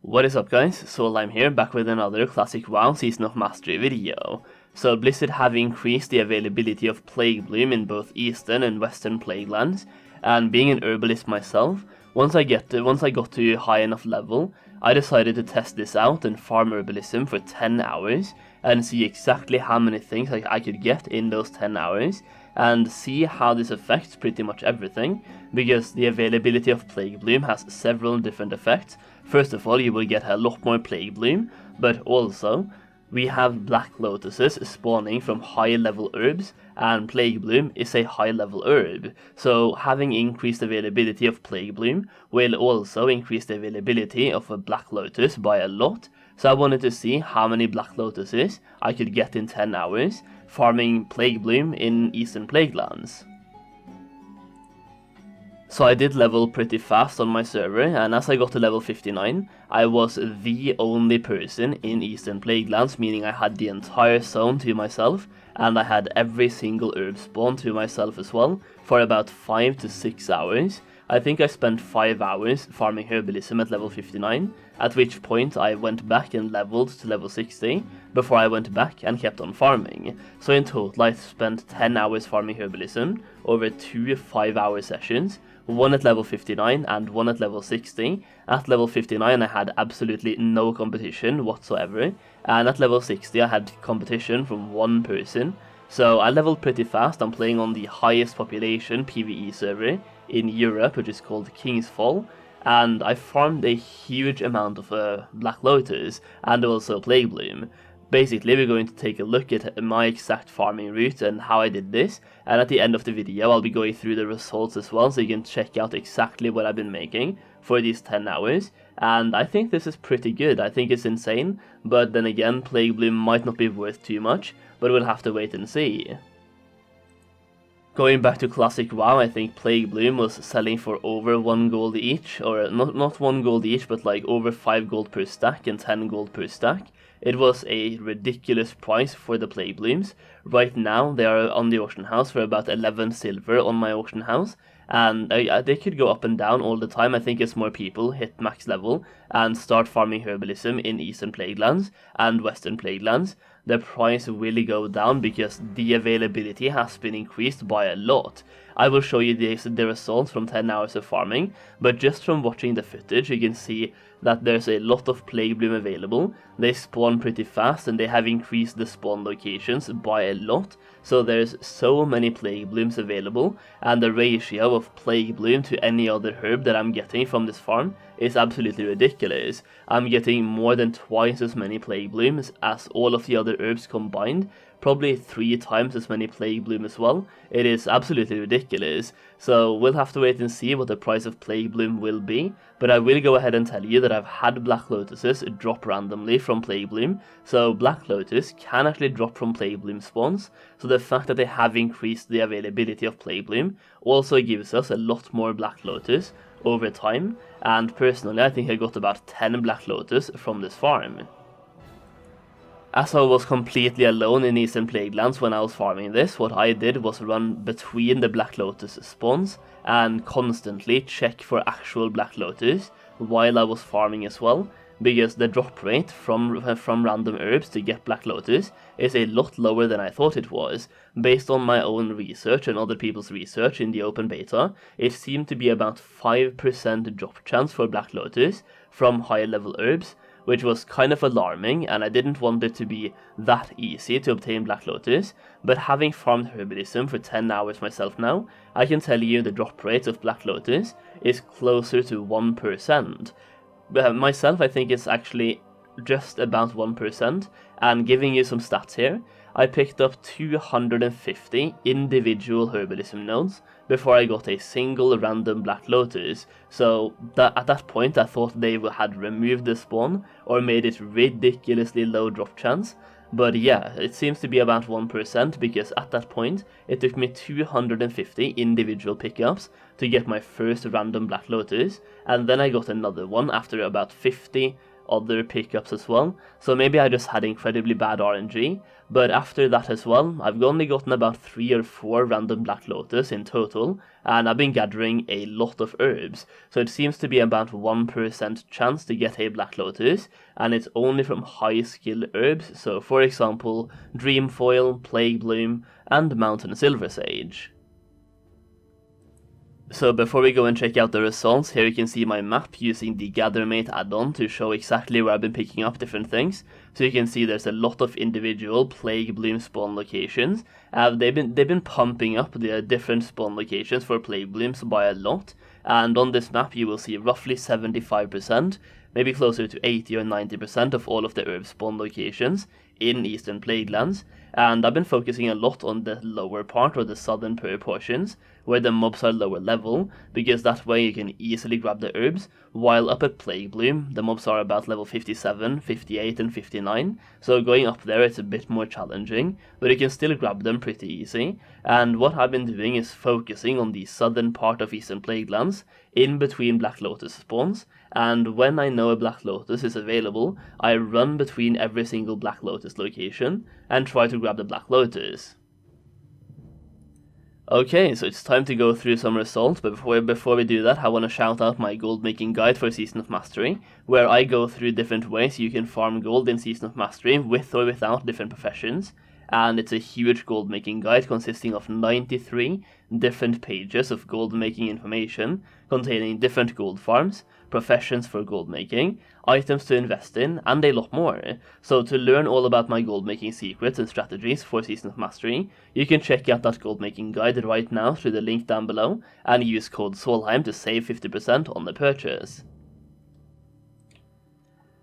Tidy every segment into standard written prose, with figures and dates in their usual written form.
What is up guys, Soul here, back with another classic WoW Season of Mastery video. So Blizzard have increased the availability of Plaguebloom in both Eastern and Western Plaguelands, and being an herbalist myself, once I got to high enough level, I decided to test this out and farm herbalism for 10 hours and see exactly how many things I could get in those 10 hours and see how this affects pretty much everything, because the availability of Plaguebloom has several different effects. First of all, you will get a lot more Plaguebloom, but also we have Black Lotuses spawning from high level herbs, and Plaguebloom is a high level herb, so having increased availability of Plaguebloom will also increase the availability of a Black Lotus by a lot. So I wanted to see how many Black Lotuses I could get in 10 hours farming Plaguebloom in Eastern Plaguelands. So I did level pretty fast on my server, and as I got to level 59, I was the only person in Eastern Plaguelands, meaning I had the entire zone to myself, and I had every single herb spawn to myself as well, for about 5 to 6 hours. I think I spent 5 hours farming herbalism at level 59, at which point I went back and leveled to level 60, before I went back and kept on farming. So in total I spent 10 hours farming herbalism over 2 5-hour sessions, one at level 59 and one at level 60. At level 59 I had absolutely no competition whatsoever, and at level 60 I had competition from one person. So I leveled pretty fast. I'm playing on the highest population PvE server in Europe, which is called Kingsfall, and I farmed a huge amount of Black Lotus and also Plaguebloom. Basically, we're going to take a look at my exact farming route and how I did this, and at the end of the video I'll be going through the results as well, so you can check out exactly what I've been making for these 10 hours, and I think this is pretty good. I think it's insane, but then again, Plaguebloom might not be worth too much, but we'll have to wait and see. Going back to classic WoW, I think Plaguebloom was selling for over 1 gold each, or not 1 gold each, but like over 5 gold per stack and 10 gold per stack. It was a ridiculous price for the Plagueblooms. Right now they are on the auction house for about 11 silver on my auction house, and they could go up and down all the time. I think as more people hit max level and start farming herbalism in Eastern Plaguelands and Western Plaguelands, the price will go down because the availability has been increased by a lot. I will show you the results from 10 hours of farming, but just from watching the footage you can see that there's a lot of Plaguebloom available. They spawn pretty fast and they have increased the spawn locations by a lot, so there's so many Plagueblooms available, and the ratio of Plaguebloom to any other herb that I'm getting from this farm is absolutely ridiculous. I'm getting more than twice as many Plagueblooms as all of the other herbs combined, probably 3 times as many Plaguebloom as well. It is absolutely ridiculous, so we'll have to wait and see what the price of Plaguebloom will be, but I will go ahead and tell you that I've had Black Lotuses drop randomly from Plaguebloom, so Black Lotus can actually drop from Plaguebloom spawns, so the fact that they have increased the availability of Plaguebloom also gives us a lot more Black Lotus over time, and personally I think I got about 10 Black Lotus from this farm. As I was completely alone in Eastern Plaguelands when I was farming this, what I did was run between the Black Lotus spawns and constantly check for actual Black Lotus while I was farming as well, because the drop rate from random herbs to get Black Lotus is a lot lower than I thought it was. Based on my own research and other people's research in the open beta, it seemed to be about 5% drop chance for Black Lotus from high level herbs, which was kind of alarming, and I didn't want it to be that easy to obtain Black Lotus, but having farmed herbalism for 10 hours myself now, I can tell you the drop rate of Black Lotus is closer to 1%. Myself, I think it's actually just about 1%, and giving you some stats here, I picked up 250 individual herbalism nodes before I got a single random Black Lotus, so at that point I thought they had removed the spawn or made it ridiculously low drop chance. But yeah, it seems to be about 1%, because at that point it took me 250 individual pickups to get my first random Black Lotus, and then I got another one after about 50 other pickups as well, so maybe I just had incredibly bad RNG, but after that as well, I've only gotten about 3 or 4 random Black Lotus in total, and I've been gathering a lot of herbs, so it seems to be about 1% chance to get a Black Lotus, and it's only from high skill herbs, so for example, Dreamfoil, Plaguebloom, and Mountain Silver Sage. So before we go and check out the results, here you can see my map using the GatherMate add-on to show exactly where I've been picking up different things. So you can see there's a lot of individual Plaguebloom spawn locations. They've been pumping up the different spawn locations for Plagueblooms by a lot. And on this map you will see roughly 75%, maybe closer to 80 or 90% of all of the herb spawn locations in Eastern Plaguelands. And I've been focusing a lot on the lower part, or the southern portions, where the mobs are lower level, because that way you can easily grab the herbs, while up at Plaguebloom, the mobs are about level 57, 58 and 59, so going up there it's a bit more challenging, but you can still grab them pretty easy. And what I've been doing is focusing on the southern part of Eastern Plaguelands, in between Black Lotus spawns, and when I know a Black Lotus is available, I run between every single Black Lotus location, and try to grab the Black Lotus. Okay, so it's time to go through some results, but before we do that, I want to shout out my gold making guide for Season of Mastery, where I go through different ways you can farm gold in Season of Mastery with or without different professions. And it's a huge gold making guide consisting of 93 different pages of gold making information containing different gold farms, professions for gold making, items to invest in, and a lot more. So to learn all about my gold making secrets and strategies for Season of Mastery, you can check out that gold making guide right now through the link down below and use code Solheim to save 50% on the purchase.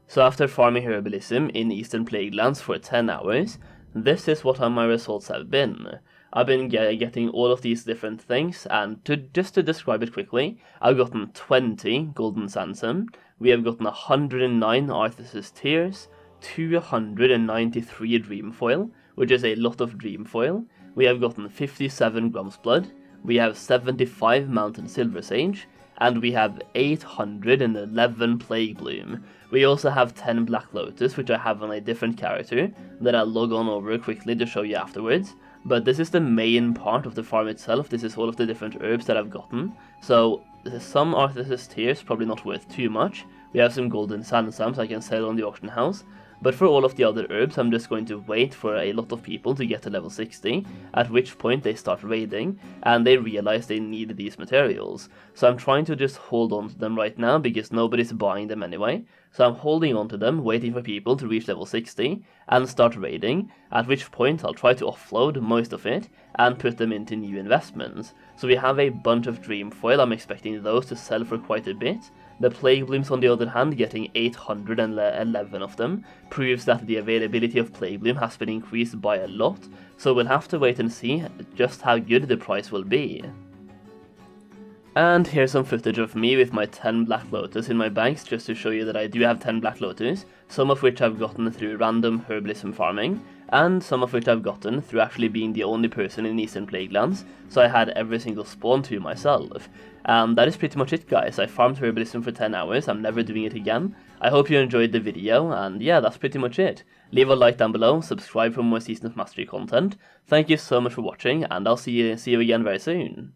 So after farming herbalism in Eastern Plaguelands for 10 hours, this is what my results have been. I've been getting all of these different things, and just to describe it quickly, I've gotten 20 Golden Sandsum, we have gotten 109 Arthas's Tears, 293 Dreamfoil, which is a lot of Dreamfoil, we have gotten 57 Grum's Blood, we have 75 Mountain Silver Sage, and we have 811 Plaguebloom. We also have 10 Black Lotus, which I have on a different character, that I'll log on over quickly to show you afterwards. But this is the main part of the farm itself, this is all of the different herbs that I've gotten. So, some Arthas's Tears, probably not worth too much. We have some Golden Sandsums I can sell on the auction house. But for all of the other herbs, I'm just going to wait for a lot of people to get to level 60, at which point they start raiding, and they realize they need these materials. So I'm trying to just hold on to them right now, because nobody's buying them anyway. So I'm holding on to them, waiting for people to reach level 60, and start raiding, at which point I'll try to offload most of it, and put them into new investments. So we have a bunch of Dreamfoil, I'm expecting those to sell for quite a bit. The Plagueblooms, on the other hand, getting 811 of them, proves that the availability of Plaguebloom has been increased by a lot, so we'll have to wait and see just how good the price will be. And here's some footage of me with my 10 Black Lotus in my banks, just to show you that I do have 10 Black Lotus, some of which I've gotten through random herbalism farming, and some of which I've gotten through actually being the only person in Eastern Plaguelands, so I had every single spawn to myself. And that is pretty much it, guys. I farmed herbalism for 10 hours, I'm never doing it again. I hope you enjoyed the video, and yeah, that's pretty much it. Leave a like down below, subscribe for more Season of Mastery content. Thank you so much for watching, and I'll see you again very soon.